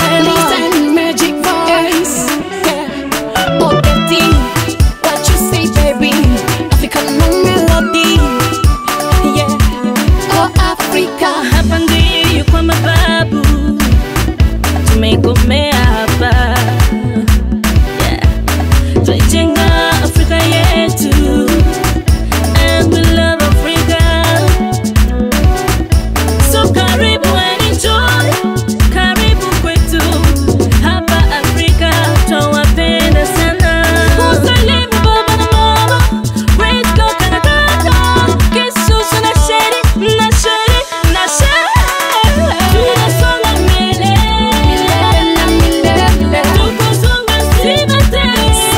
Magic voice, yeah. Oh, Dety, what you say, baby? African melody, yeah. Oh, Africa. Hapa ndiyo kwa mababu tumekomea hapa, yeah. Tunajenga Afrika yetu, and we love Africa. So karibu and enjoy, karibu kwetu hapa Afrika, tunawapenda sana. Usalimu baba na mama, great God kana kaka, kisusu na sheri, na sheri, na sheri. Tunasonga mbele, Milele, milele. tukosonga Sima tena.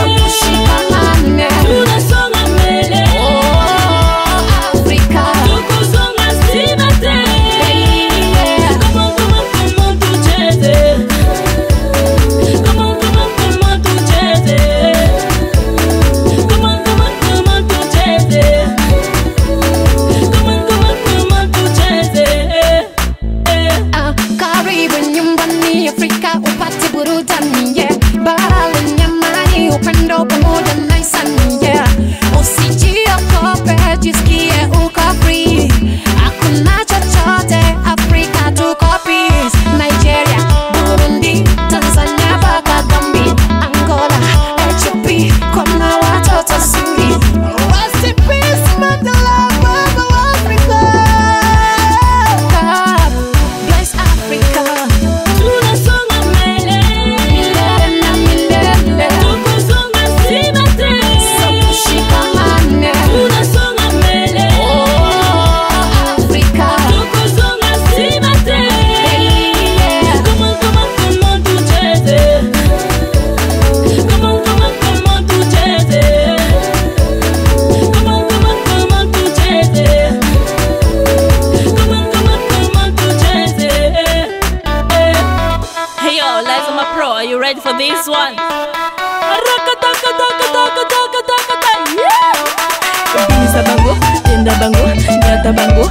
Tushikamane. Tunasonga mbele, Oh, Africa. tukosonga Sima tena. Yeah. Come on, come on, come on, tucheze. Come on, come on, come on, tucheze. Come on, come on, come on, tucheze. Come on, come on, come on, tucheze. Karibu nyumbani Afrika upate burudani, yeah. Bara lenye amani, upendo pamoja na hisani, yeah. Usijiogope, jisikie uko free. Hakuna chochote, Afrika tuko peace. Nigeria, Burundi, Tanzania mpaka Gambia, Angola, Ethiopia, kuna watoto suri. Rest in peace, Mandela, Baba wa Africa. God bless Africa. Tunasonga mbele, Milele na milele. tukosonga Sima tena. Tushikamane. Tunasonga mbele, Oh, Africa. tukosonga Sima tena. Yeah. Come on, come on, come on, tucheze. Come on, come on, come on, tucheze. Come on, come on, come on, tucheze. Come on, come on, come on, tucheze. Hey yo, Liza my pro, are you ready for this one? Yeah! Bisa bango, tenda bango, nyata bango.